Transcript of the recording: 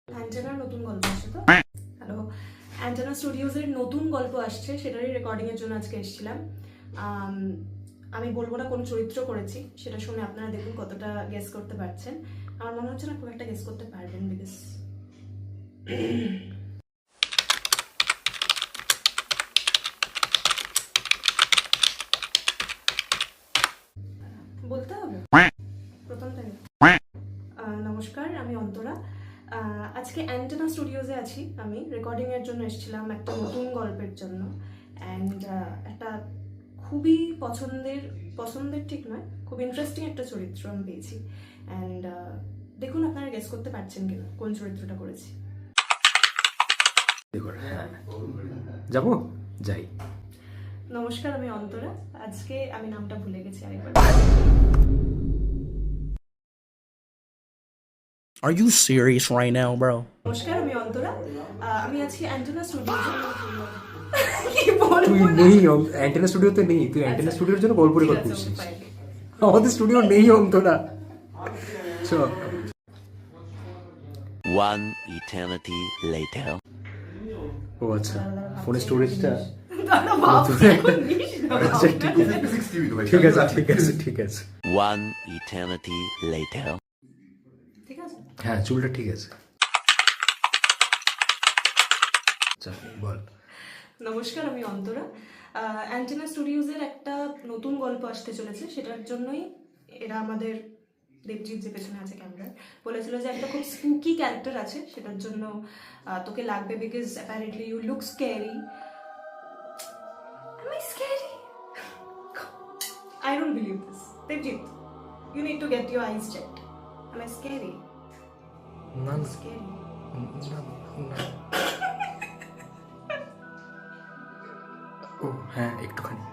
অ্যান্টেনার নতুন গল্প আসছে তো। হ্যালো, অ্যান্টেনা স্টুডিওজের নতুন গল্প আসছে, সেটারই রেকর্ডিংয়ের জন্য আজকে এসেছিলাম। আমি বলবো না কোন চরিত্র করেছি, সেটা শুনে আপনারা দেখুন কতটা গেস করতে পারছেন। আমার মনে হচ্ছে না খুব একটা গেস করতে পারবেন, বিকজ বলতে হবে প্রথম থেকে। নমস্কার, আমি অন্তরা। আজকে অ্যান্টেনা স্টুডিওজে আছি। আমি রেকর্ডিংয়ের জন্য এসেছিলাম একটা নতুন গল্পের জন্য। অ্যান্ড একটা খুবই পছন্দের ঠিক নয়, খুব ইন্টারেস্টিং একটা চরিত্র আমি পেয়েছি। অ্যান্ড দেখুন আপনারা গেস করতে পারছেন কিনা কোন চরিত্রটা করেছি। যাবো, যাই। নমস্কার, আমি অন্তরা। আজকে আমি নামটা ভুলে গেছি আরেকবার। Are you serious right now, bro? নমস্কার, আমি অন্তরা। আমি আছি অ্যান্টেনা স্টুডিওজে। তুই নেই অ্যান্টেনা স্টুডিওতে নেই, তুই অ্যান্টেনা স্টুডিওর জন্য গল্প রেকর্ড করছিস। আমাদের স্টুডিও নেই অন্তরা। চল। One eternity later. ও আচ্ছা, ফোনের স্টোরেজটা ঠিক আছে, ঠিক আছে, ঠিক আছে। One eternity later. ঠিক আছে। হ্যাঁ, চুলটা ঠিক আছে। চল বল। নমস্কার, আমি অন্তরা। অ্যান্টেনা স্টুডিওজের একটা নতুন গল্প আসতে চলেছে, সেটার জন্যই এরা আমাদের দেবজিৎ যে পেছনে আছে ক্যামেরার বলেছিল যে একটা খুব স্পুকি ক্যারেক্টার আছে, সেটার জন্য তোকে লাগবে, because apparently you look scary. Am I scary? I don't believe this. Devjit, you need to get your eyes checked. Am I scary? না I'm scary. ও হ্যাঁ, একটুখানি।